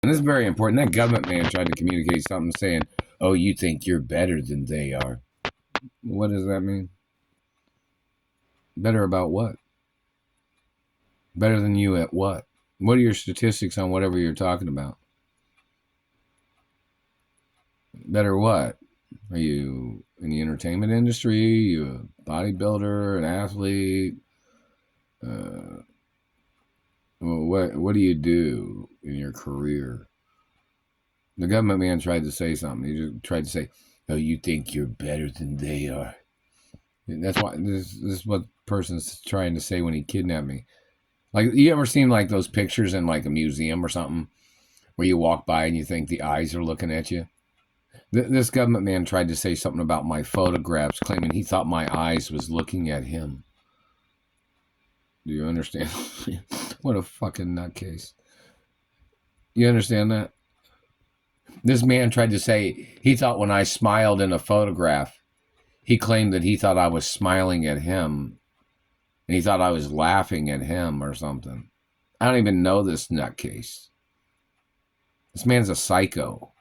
And this is very important. That government man tried to communicate something saying, oh, you think you're better than they are. What does that mean? Better about what? Better than you at what? What are your statistics on whatever you're talking about? Better what? Are you in the entertainment industry? Are you a bodybuilder, an athlete? Uh, what do you do in your career? The government man tried to say something. He just tried to say, "Oh, you think you're better than they are." And that's why this is what person's trying to say when he kidnapped me. Like, you ever seen like those pictures in like a museum or something where you walk by and you think the eyes are looking at you? This government man tried to say something about my photographs, claiming he thought my eyes was looking at him. Do you understand? What a fucking nutcase. You understand that? This man tried to say he thought when I smiled in a photograph, he claimed that he thought I was smiling at him and he thought I was laughing at him or something. I don't even know this nutcase. This man's a psycho.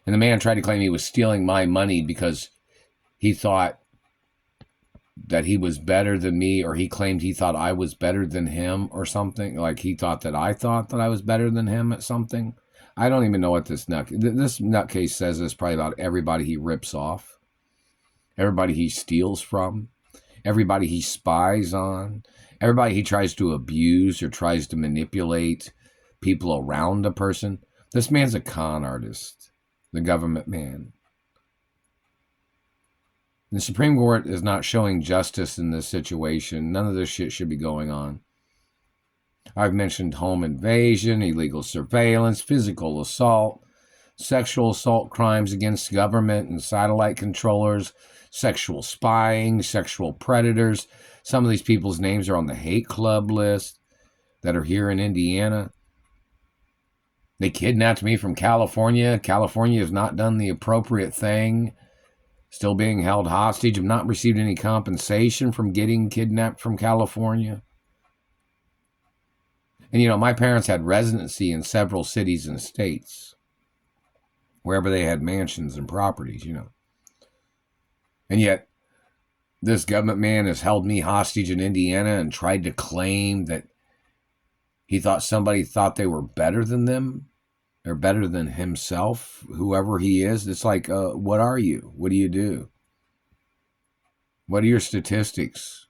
And the man tried to claim he was stealing my money because he thought that he was better than me, or he claimed he thought I was better than him or something. Like he thought that I was better than him at something. I don't even know what this nutcase says. This probably about everybody he rips off, everybody he steals from, everybody he spies on, everybody he tries to abuse or tries to manipulate people around a person. This man's a con artist, the government man. The Supreme Court is not showing justice in this situation. None of this shit should be going on. I've mentioned home invasion, illegal surveillance, physical assault, sexual assault crimes against government and satellite controllers, sexual spying, sexual predators. Some of these people's names are on the hate club list that are here in Indiana. They kidnapped me from California. California has not done the appropriate thing. Still being held hostage. Have not received any compensation from getting kidnapped from California. And, you know, my parents had residency in several cities and states, wherever they had mansions and properties, you know. And yet, this government man has held me hostage in Indiana and tried to claim that he thought somebody thought they were better than them or better than himself, whoever he is. It's like, what are you? What do you do? What are your statistics?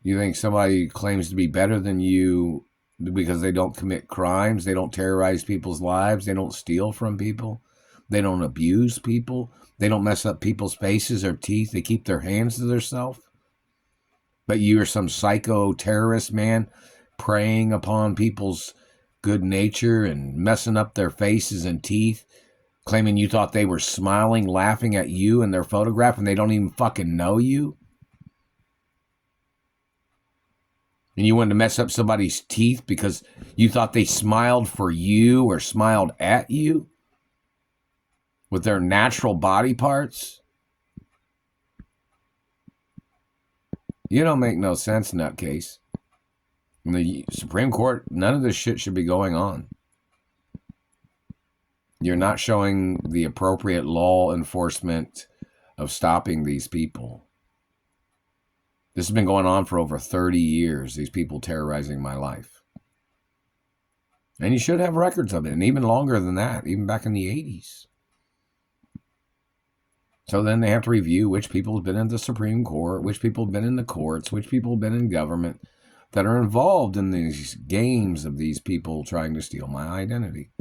You think somebody claims to be better than you because they don't commit crimes, they don't terrorize people's lives, they don't steal from people, they don't abuse people, they don't mess up people's faces or teeth, they keep their hands to themselves? But you're some psycho terrorist man preying upon people's good nature and messing up their faces and teeth, claiming you thought they were smiling, laughing at you in their photograph and they don't even fucking know you? And you wanted to mess up somebody's teeth because you thought they smiled for you or smiled at you with their natural body parts? You don't make no sense, nutcase. In the Supreme Court, none of this shit should be going on. You're not showing the appropriate law enforcement of stopping these people. This has been going on for over 30 years, these people terrorizing my life. And you should have records of it, and even longer than that, even back in the 80s. So then they have to review which people have been in the Supreme Court, which people have been in the courts, which people have been in government that are involved in these games of these people trying to steal my identity.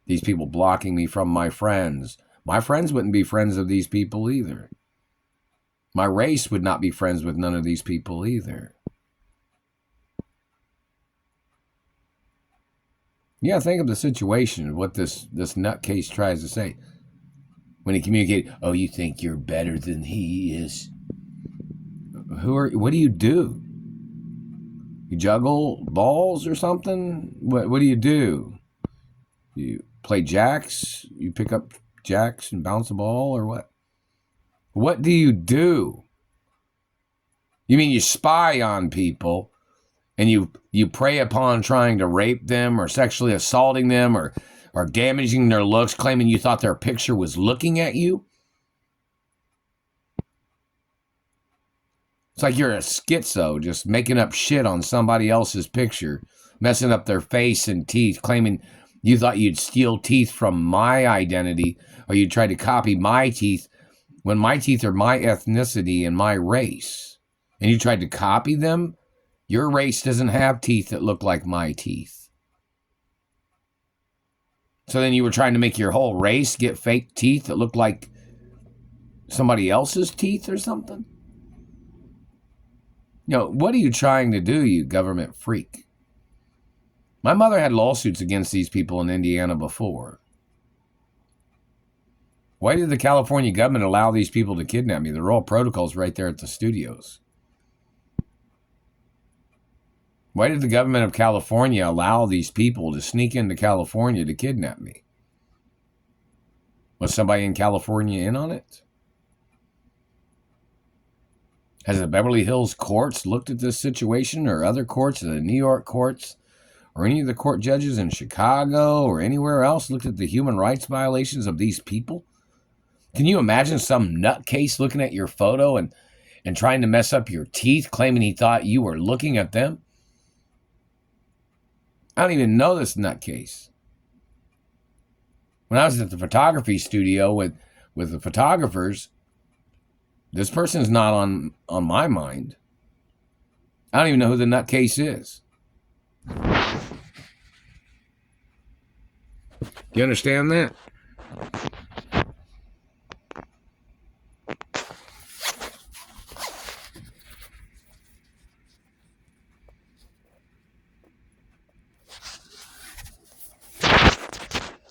These people blocking me from my friends. My friends wouldn't be friends of these people either. My race would not be friends with none of these people either. Yeah, think of the situation, what this nutcase tries to say. When he communicated, oh, you think you're better than he is. What do you do? You juggle balls or something? What do you do? You play jacks? You pick up jacks and bounce a ball or what? What do you do? You mean you spy on people and you prey upon trying to rape them or sexually assaulting them or damaging their looks, claiming you thought their picture was looking at you. It's like you're a schizo, just making up shit on somebody else's picture, messing up their face and teeth, claiming you thought you'd steal teeth from my identity, or you tried to copy my teeth when my teeth are my ethnicity and my race. And you tried to copy them? Your race doesn't have teeth that look like my teeth. So then you were trying to make your whole race get fake teeth that look like somebody else's teeth or something? You know, what are you trying to do, you government freak? My mother had lawsuits against these people in Indiana before. Why did the California government allow these people to kidnap me? The royal protocol's right there at the studios. Why did the government of California allow these people to sneak into California to kidnap me? Was somebody in California in on it? Has the Beverly Hills courts looked at this situation, or other courts, the New York courts, or any of the court judges in Chicago or anywhere else looked at the human rights violations of these people? Can you imagine some nutcase looking at your photo and trying to mess up your teeth, claiming he thought you were looking at them? I don't even know this nutcase. When I was at the photography studio with the photographers, this person's not on my mind. I don't even know who the nutcase is. Do you understand that?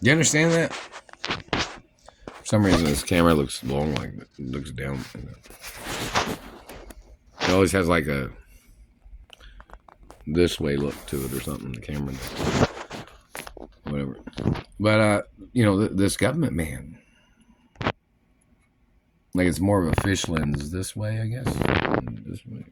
Do you understand that? For some reason, this camera looks long, like it looks down. It always has like a this way look to it or something. The camera, whatever. But you know, this government man, like it's more of a fish lens this way, I guess. This way.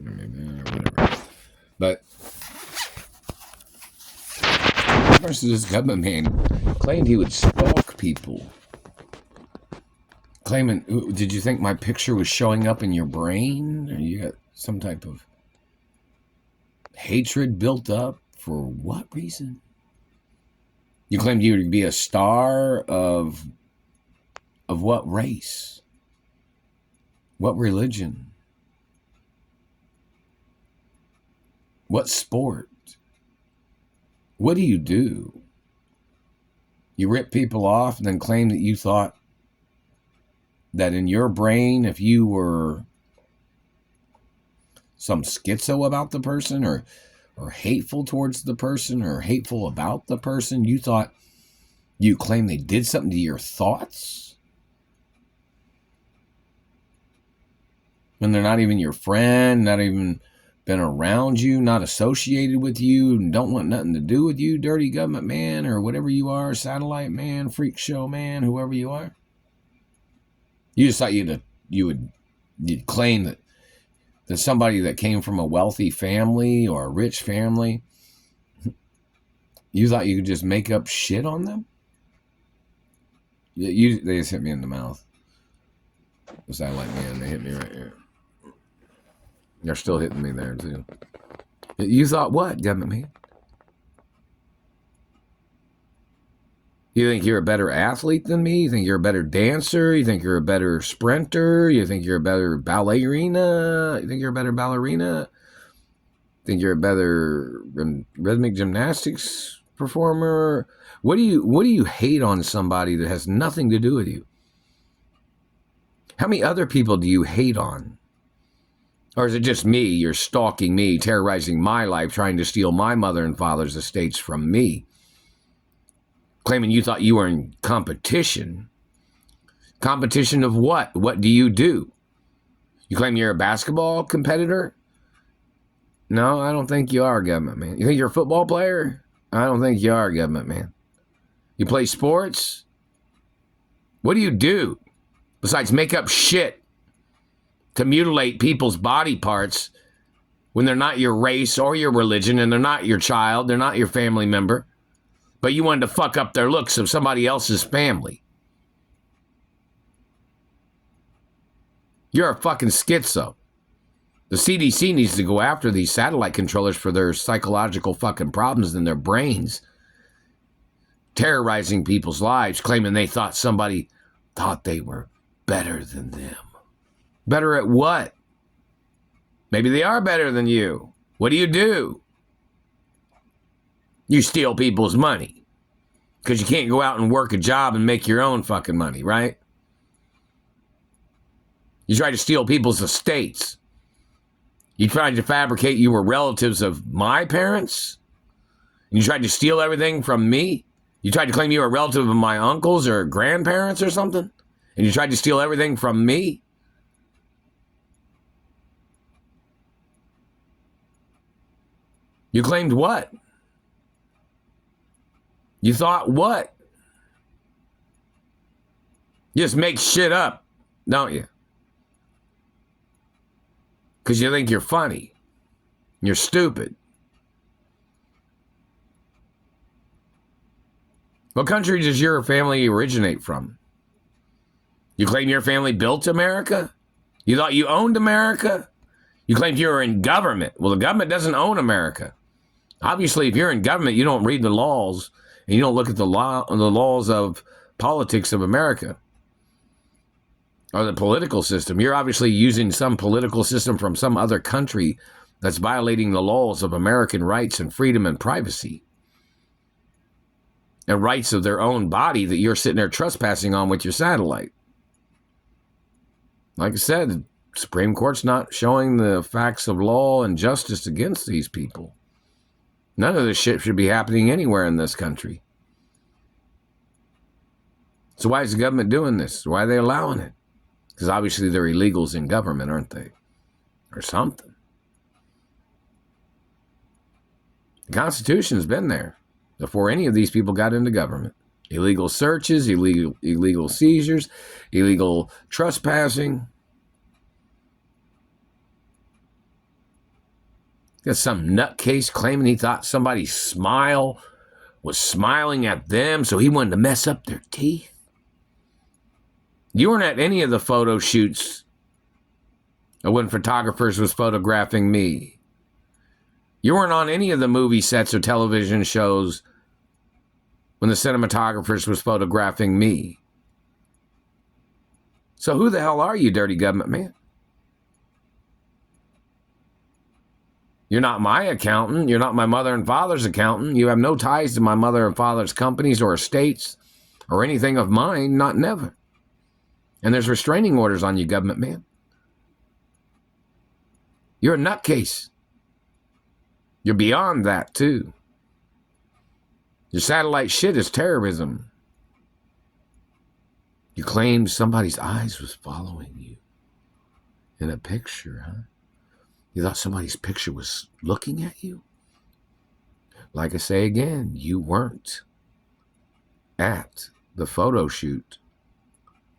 Or maybe, whatever. But versus this government man claimed he would stalk people. Claiming, did you think my picture was showing up in your brain? Or you got some type of hatred built up? For what reason? You claimed you would be a star of what race? What religion? What sport? What do you do? You rip people off and then claim that you thought that in your brain, if you were some schizo about the person or hateful towards the person or hateful about the person, you thought you claim they did something to your thoughts? When they're not even your friend, not even been around you, not associated with you, and don't want nothing to do with you, dirty government man, or whatever you are, satellite man, freak show man, whoever you are. You just thought you'd claim that somebody that came from a wealthy family or a rich family, you thought you could just make up shit on them? They just hit me in the mouth. The satellite man, they hit me right here. They're still hitting me there, too. You thought what, government man? You think you're a better athlete than me? You think you're a better dancer? You think you're a better sprinter? You think you're a better ballerina? You think you're a better ballerina? Think you're a better rhythmic gymnastics performer? What do you hate on somebody that has nothing to do with you? How many other people do you hate on? Or is it just me? You're stalking me, terrorizing my life, trying to steal my mother and father's estates from me. Claiming you thought you were in competition. Competition of what? What do? You claim you're a basketball competitor? No, I don't think you are, government man. You think you're a football player? I don't think you are, government man. You play sports? What do you do besides make up shit to mutilate people's body parts when they're not your race or your religion and they're not your child, they're not your family member, but you wanted to fuck up their looks of somebody else's family? You're a fucking schizo. The CDC needs to go after these satellite controllers for their psychological fucking problems in their brains, terrorizing people's lives, claiming they thought somebody thought they were better than them. Better at what? Maybe they are better than you. What do? You steal people's money because you can't go out and work a job and make your own fucking money, right? You try to steal people's estates. You tried to fabricate you were relatives of my parents. You tried to steal everything from me. You tried to claim you were a relative of my uncles or grandparents or something. And you tried to steal everything from me. You claimed what? You thought what? You just make shit up, don't you? Because you think you're funny. You're stupid. What country does your family originate from? You claim your family built America? You thought you owned America? You claimed you were in government. Well, the government doesn't own America. Obviously, if you're in government, you don't read the laws and you don't look at the laws of politics of America or the political system. You're obviously using some political system from some other country that's violating the laws of American rights and freedom and privacy and rights of their own body that you're sitting there trespassing on with your satellite. Like I said, the Supreme Court's not showing the facts of law and justice against these people. None of this shit should be happening anywhere in this country. So why is the government doing this? Why are they allowing it? Because obviously they're illegals in government, aren't they? Or something. The Constitution's been there before any of these people got into government. Illegal searches, illegal seizures, illegal trespassing. Got some nutcase claiming he thought somebody's smile was smiling at them, so he wanted to mess up their teeth. You weren't at any of the photo shoots when photographers was photographing me. You weren't on any of the movie sets or television shows when the cinematographers was photographing me. So who the hell are you, dirty government man? You're not my accountant. You're not my mother and father's accountant. You have no ties to my mother and father's companies or estates or anything of mine, not never. And there's restraining orders on you, government man. You're a nutcase. You're beyond that, too. Your satellite shit is terrorism. You claimed somebody's eyes was following you in a picture, huh? You thought somebody's picture was looking at you? Like I say again, you weren't at the photo shoot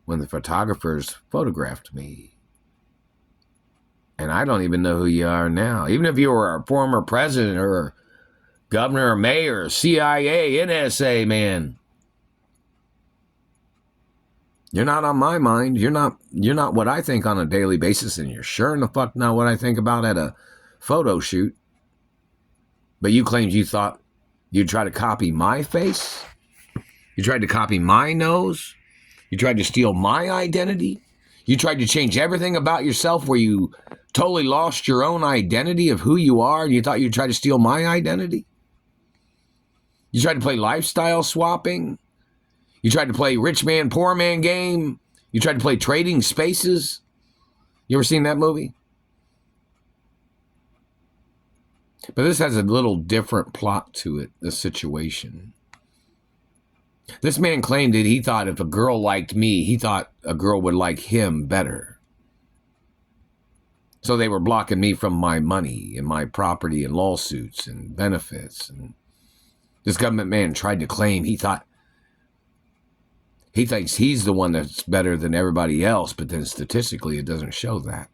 when the photographers photographed me. And I don't even know who you are now. Even if you were a former president or governor or mayor, CIA, NSA man. You're not on my mind. You're not what I think on a daily basis, and you're sure in the fuck not what I think about at a photo shoot. But you claimed you thought you'd try to copy my face. You tried to copy my nose. You tried to steal my identity. You tried to change everything about yourself where you totally lost your own identity of who you are, and you thought you'd try to steal my identity. You tried to play lifestyle swapping. You tried to play rich man, poor man game. You tried to play Trading Spaces. You ever seen that movie? But this has a little different plot to it, this situation. This man claimed that he thought if a girl liked me, he thought a girl would like him better. So they were blocking me from my money and my property and lawsuits and benefits. And This government man tried to claim he thinks he's the one that's better than everybody else, but then statistically it doesn't show that.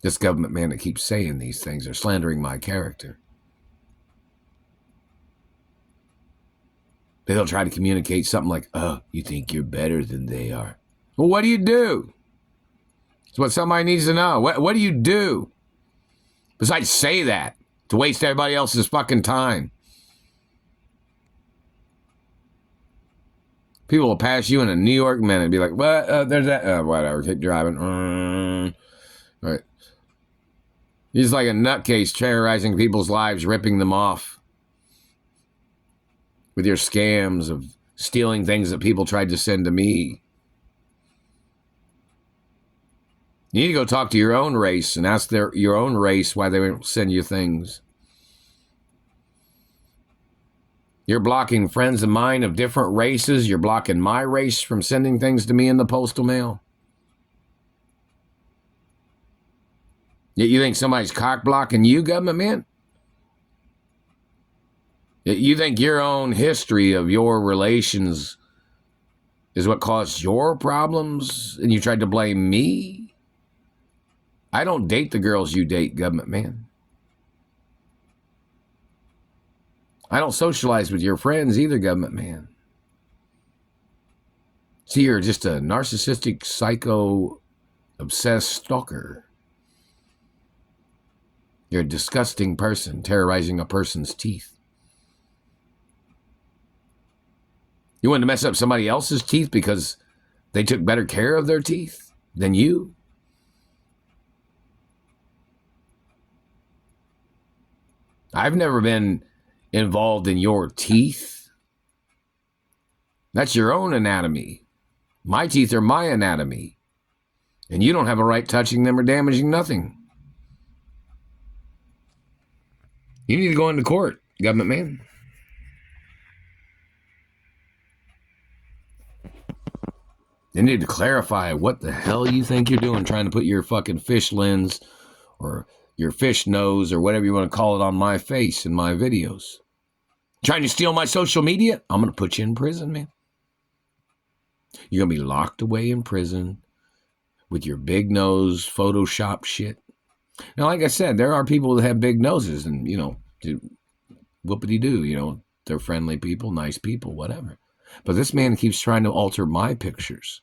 This government man that keeps saying these things are slandering my character. They'll try to communicate something like, oh, you think you're better than they are. Well, what do you do? It's what somebody needs to know. What do you do? Besides say that, to waste everybody else's fucking time. People will pass you in a New York minute and be like, what? There's that. Whatever, keep driving. Right. He's like a nutcase terrorizing people's lives, ripping them off with your scams of stealing things that people tried to send to me. You need to go talk to your own race and ask your own race why they won't send you things. You're blocking friends of mine of different races. You're blocking my race from sending things to me in the postal mail. Yet you think somebody's cock blocking you, government man? Yet you think your own history of your relations is what caused your problems and you tried to blame me? I don't date the girls you date, government man. I don't socialize with your friends either, government man. See, you're just a narcissistic, psycho, obsessed stalker. You're a disgusting person terrorizing a person's teeth. You wanted to mess up somebody else's teeth because they took better care of their teeth than you? I've never been involved in your teeth. That's your own anatomy. My teeth are my anatomy. And you don't have a right touching them or damaging nothing. You need to go into court, government man. You need to clarify what the hell you think you're doing trying to put your fucking fish lens or your fish nose or whatever you want to call it on my face in my videos. Trying to steal my social media? I'm going to put you in prison, man. You're going to be locked away in prison with your big nose Photoshop shit. Now, like I said, there are people that have big noses and, whoopity-doo, they're friendly people, nice people, whatever. But this man keeps trying to alter my pictures.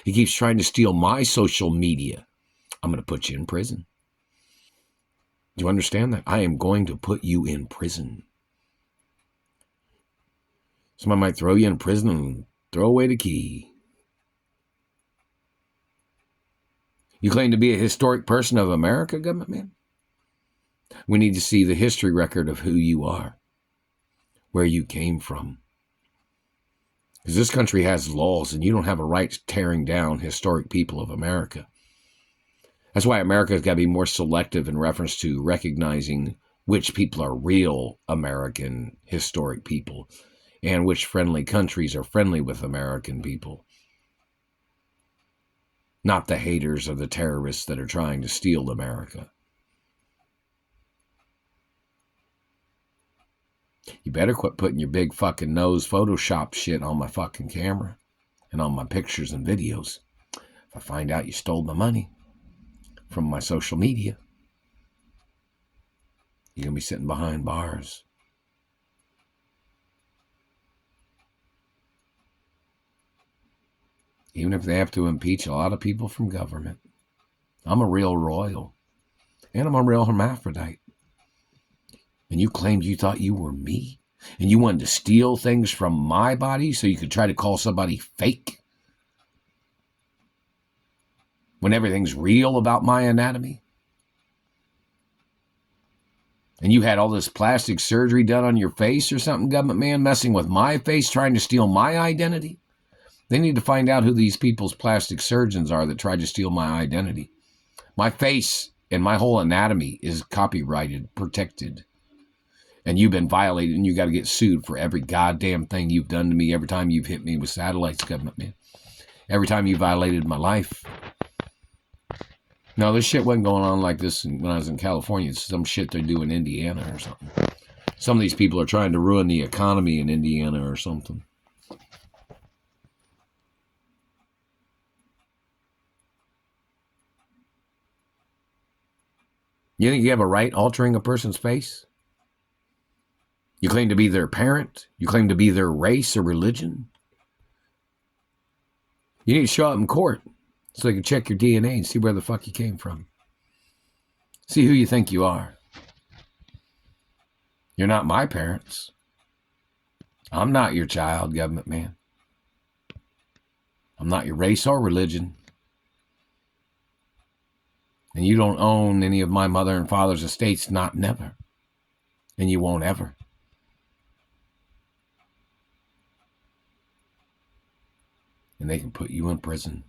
He keeps trying to steal my social media. I'm going to put you in prison. Do you understand that? I am going to put you in prison. Somebody might throw you in prison and throw away the key. You claim to be a historic person of America, government man? We need to see the history record of who you are, where you came from. Because this country has laws, and you don't have a right to tearing down historic people of America. That's why America has got to be more selective in reference to recognizing which people are real American historic people and which friendly countries are friendly with American people. Not the haters or the terrorists that are trying to steal America. You better quit putting your big fucking nose Photoshop shit on my fucking camera and on my pictures and videos. If I find out you stole my money from my social media, you're going to be sitting behind bars. Even if they have to impeach a lot of people from government. I'm a real royal. And I'm a real hermaphrodite. And you claimed you thought you were me? And you wanted to steal things from my body so you could try to call somebody fake? When everything's real about my anatomy? And you had all this plastic surgery done on your face or something, government man, messing with my face, trying to steal my identity? They need to find out who these people's plastic surgeons are that tried to steal my identity. My face and my whole anatomy is copyrighted, protected. And you've been violated, and you got to get sued for every goddamn thing you've done to me every time you've hit me with satellites, government man. Every time you violated my life. No, this shit wasn't going on like this when I was in California. It's some shit they do in Indiana or something. Some of these people are trying to ruin the economy in Indiana or something. You think you have a right altering a person's face? You claim to be their parent? You claim to be their race or religion? You need to show up in court so they can check your DNA and see where the fuck you came from. See who you think you are. You're not my parents. I'm not your child, government man. I'm not your race or religion. And you don't own any of my mother and father's estates, not never. And you won't ever. And they can put you in prison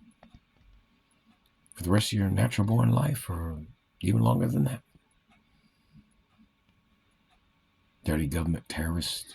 for the rest of your natural born life or even longer than that. Dirty government terrorist.